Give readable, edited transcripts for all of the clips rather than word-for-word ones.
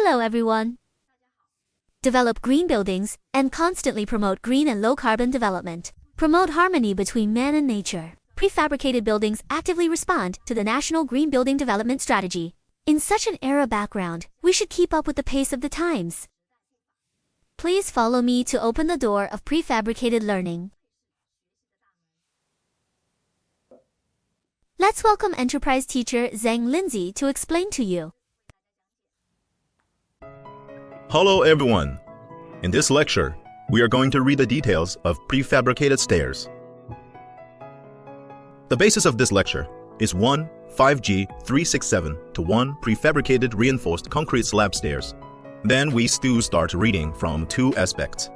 Hello everyone. Develop green buildings and constantly promote green and low-carbon development. Promote harmony between man and nature. Prefabricated buildings actively respond to the National Green Building Development Strategy. In such an era background, we should keep up with the pace of the times. Please follow me to open the door of prefabricated learning. Let's welcome Enterprise Teacher Zhang Lindsay to explain to you. Hello everyone! In this lecture, we are going to read the details of prefabricated stairs. The basis of this lecture is 1 5G 367 to 1 prefabricated reinforced concrete slab stairs. Then we still start reading from two aspects.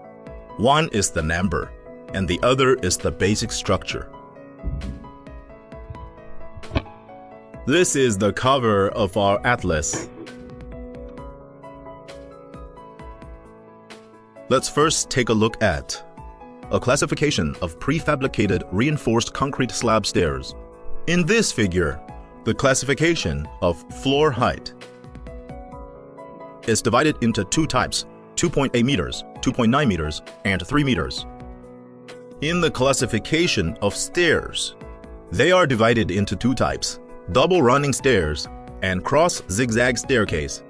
One is the number, and the other is the basic structure. This is the cover of our atlas. Let's first take a look at a classification of prefabricated reinforced concrete slab stairs. In this figure, the classification of floor height is divided into two types, 2.8 meters, 2.9 meters, and 3 meters. In the classification of stairs, they are divided into two types, double running stairs and cross zigzag staircase.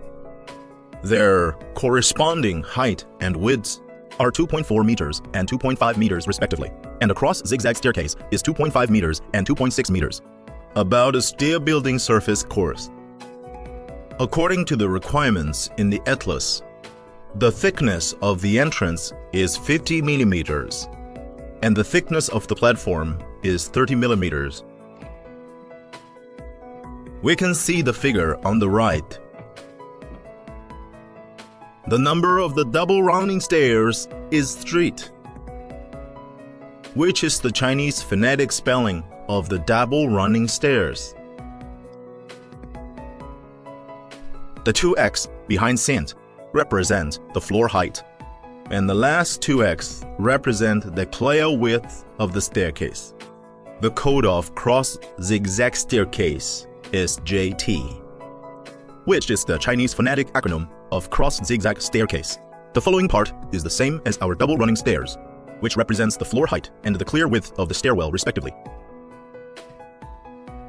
Their corresponding height and widths are 2.4 meters and 2.5 meters respectively, and a cross zigzag staircase is 2.5 meters and 2.6 meters. About a stair building surface course. According to the requirements in the atlas, the thickness of the entrance is 50 millimeters, and the thickness of the platform is 30 millimeters. We can see the figure on the right. The number of the double running stairs is 3, which is the Chinese phonetic spelling of the double running stairs. The 2x behind cent represent the floor height, and the last 2x represent the clear width of the staircase. The code of cross zigzag staircase is JT, which is the Chinese phonetic acronym of cross zigzag staircase. The following part is the same as our double running stairs, which represents the floor height and the clear width of the stairwell respectively.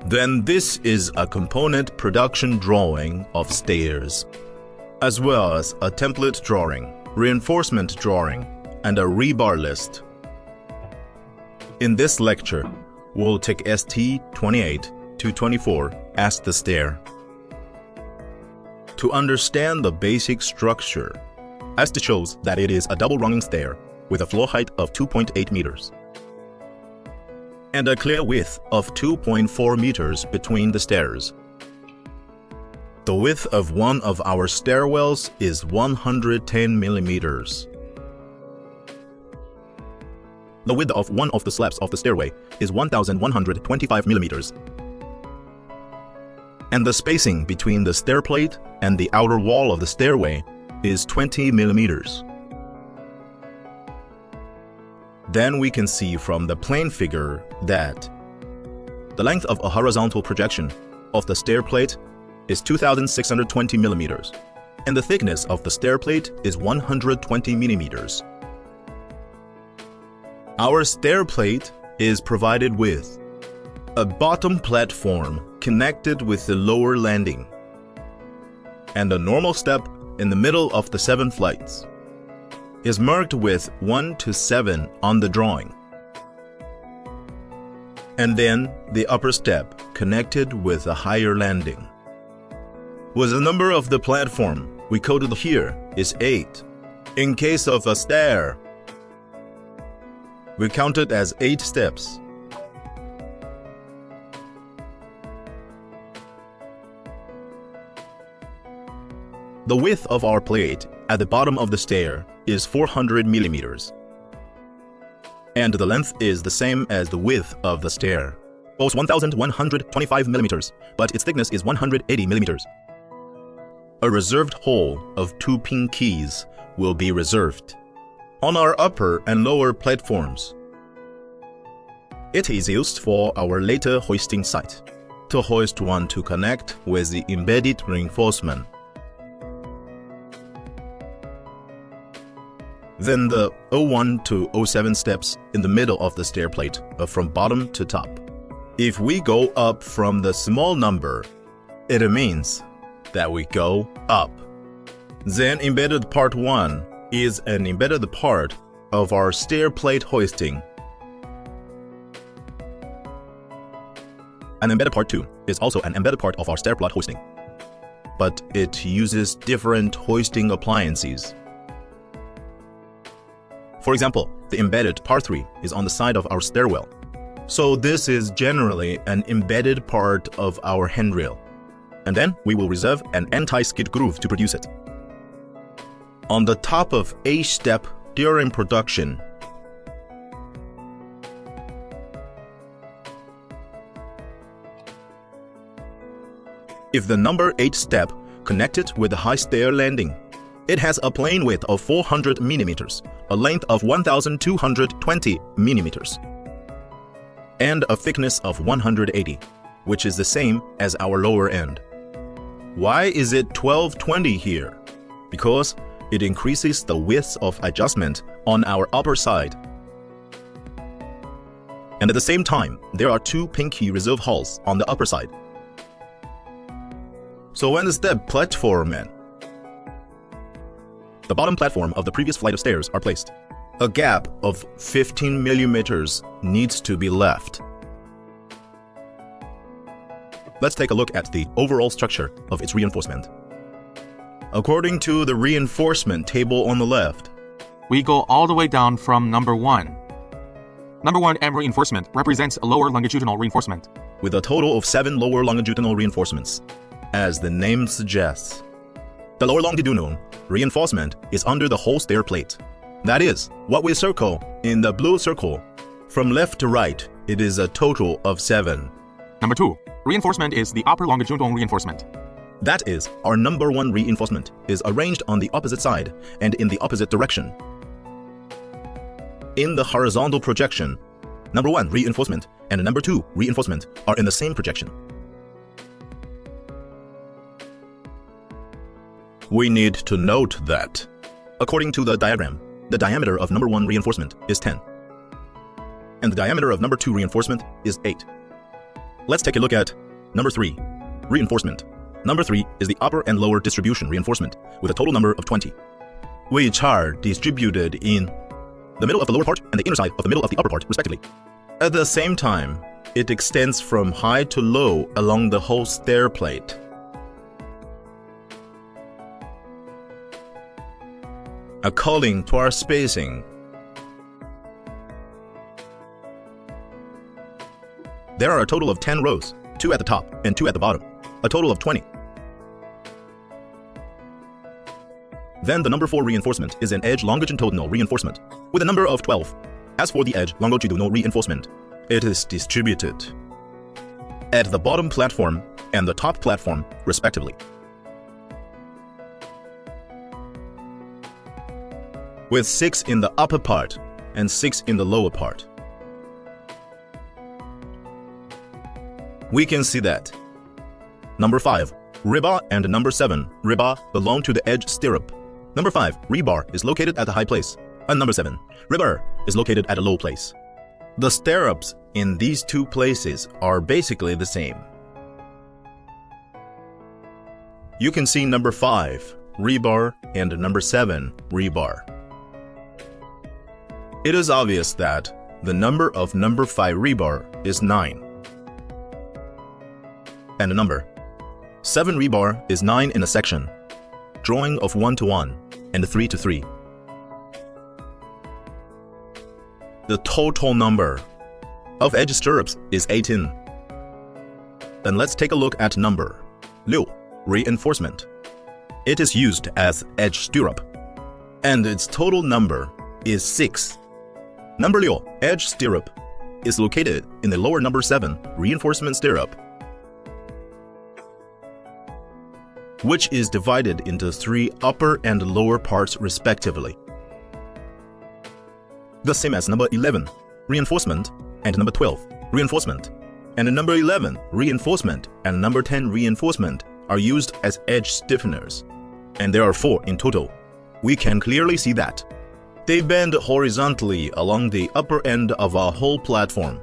Then this is a component production drawing of stairs, as well as a template drawing, reinforcement drawing, and a rebar list. In this lecture, we'll take ST28 to 24 as the stair. To understand the basic structure, ST shows that it is a double running stair with a floor height of 2.8 meters and a clear width of 2.4 meters between the stairs. The width of one of our stairwells is 110 millimeters. The width of one of the slabs of the stairway is 1,125 millimeters. And the spacing between the stair plate and the outer wall of the stairway is 20 millimeters. Then we can see from the plane figure that the length of a horizontal projection of the stair plate is 2,620 millimeters, and the thickness of the stair plate is 120 millimeters. Our stair plate is provided with a bottom platform connected with the lower landing, and a normal step in the middle of the 7 flights is marked with 1 to 7 on the drawing, and then the upper step connected with a higher landing. With the number of the platform we coded here is 8. In case of a stair, we counted as 8 steps. The width of our plate at the bottom of the stair is 400 millimeters, and the length is the same as the width of the stair, both 1,125 millimeters, but its thickness is 180 millimeters. A reserved hole of 2 pin keys will be reserved on our upper and lower platforms. It is used for our later hoisting site, to hoist one to connect with the embedded reinforcement. Then the 01 to 07 steps in the middle of the stair plate are from bottom to top. If we go up from the small number, it means that we go up. Then embedded part 1 is an embedded part of our stair plate hoisting. An embedded part 2 is also an embedded part of our stair plate hoisting, but it uses different hoisting appliances. For example, the embedded part 3 is on the side of our stairwell. So this is generally an embedded part of our handrail. And then we will reserve an anti-skid groove to produce it. On the top of each step during production, if the number 8 step connected with the high stair landing, it has a plane width of 400 mm, a length of 1220 mm, and a thickness of 180, which is the same as our lower end. Why is it 1220 here? Because it increases the width of adjustment on our upper side. And at the same time, there are 2 pinky reserve holes on the upper side. So when the step platform and the bottom platform of the previous flight of stairs are placed, a gap of 15 millimeters needs to be left. Let's take a look at the overall structure of its reinforcement. According to the reinforcement table on the left, we go all the way down from number 1. Number 1 M reinforcement represents a lower longitudinal reinforcement, with a total of 7 lower longitudinal reinforcements. As the name suggests, the lower longitudinal reinforcement is under the whole stair plate. That is, what we circle in the blue circle. From left to right, it is a total of 7. Number 2 reinforcement is the upper longitudinal reinforcement. That is, our number 1 reinforcement is arranged on the opposite side and in the opposite direction. In the horizontal projection, number 1 reinforcement and number 2 reinforcement are in the same projection. We need to note that, according to the diagram, the diameter of number 1 reinforcement is 10, and the diameter of number 2 reinforcement is 8. Let's take a look at number 3, reinforcement. Number 3 is the upper and lower distribution reinforcement with a total number of 20, which are distributed in the middle of the lower part and the inner side of the middle of the upper part, respectively. At the same time, it extends from high to low along the whole stair plate. According to our spacing, there are a total of 10 rows, 2 at the top and 2 at the bottom, a total of 20. Then the number 4 reinforcement is an edge longitudinal reinforcement with a number of 12. As for the edge longitudinal reinforcement, it is distributed at the bottom platform and the top platform, respectively, with 6 in the upper part and 6 in the lower part. We can see that number 5 rebar and number 7 rebar belong to the edge stirrup. Number 5 rebar is located at the high place, and number 7 rebar is located at a low place. The stirrups in these 2 places are basically the same. You can see number 5 rebar and number 7 rebar. It is obvious that the number of number 5 rebar is 9. And the number 7 rebar is 9 in a section, drawing of 1 to 1 and 3 to 3. The total number of edge stirrups is 18. Then let's take a look at number 6, reinforcement. It is used as edge stirrup, and its total number is 6. Number 6, edge stirrup, is located in the lower number 7 reinforcement stirrup, which is divided into 3 upper and lower parts respectively. The same as number 11, reinforcement, and number 12, reinforcement, and number 11, reinforcement, and number 10, reinforcement are used as edge stiffeners, and there are 4 in total. We can clearly see that They bend horizontally along the upper end of a whole platform,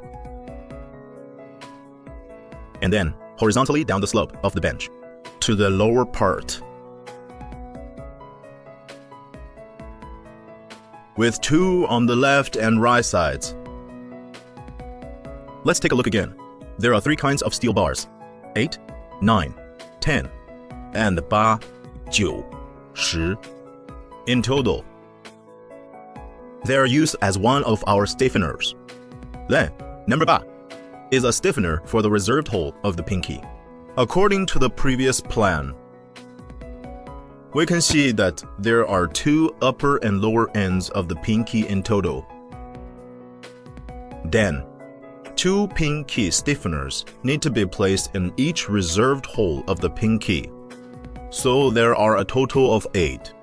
and then horizontally down the slope of the bench to the lower part, with two on the left and right sides. Let's take a look again. There are three kinds of steel bars: 8, 9, 10, and 8, 9, 10. In total, they are used as one of our stiffeners. Then, number 8 is a stiffener for the reserved hole of the pinky. According to the previous plan, we can see that there are two upper and lower ends of the pinky in total. Then, two pinky stiffeners need to be placed in each reserved hole of the pinky. So there are a total of 8.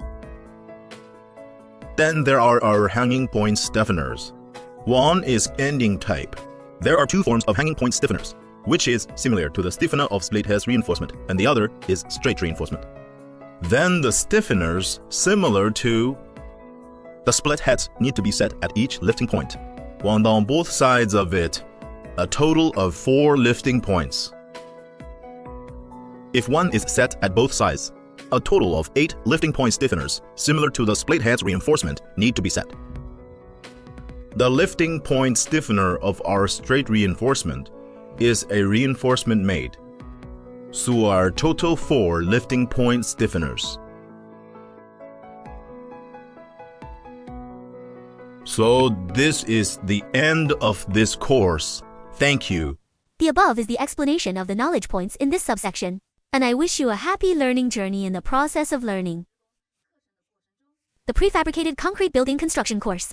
Then there are our hanging point stiffeners. One is ending type. There are two forms of hanging point stiffeners, which is similar to the stiffener of split heads reinforcement, and the other is straight reinforcement. Then the stiffeners similar to the split heads need to be set at each lifting point, while on both sides of it, a total of 4 lifting points. If one is set at both sides, a total of 8 lifting point stiffeners similar to the split heads reinforcement need to be set. The lifting point stiffener of our straight reinforcement is a reinforcement made, so our total 4 lifting point stiffeners. So this is the end of this course. Thank you. The above is the explanation of the knowledge points in this subsection, and I wish you a happy learning journey in the process of learning. The Prefabricated Concrete Building Construction Course.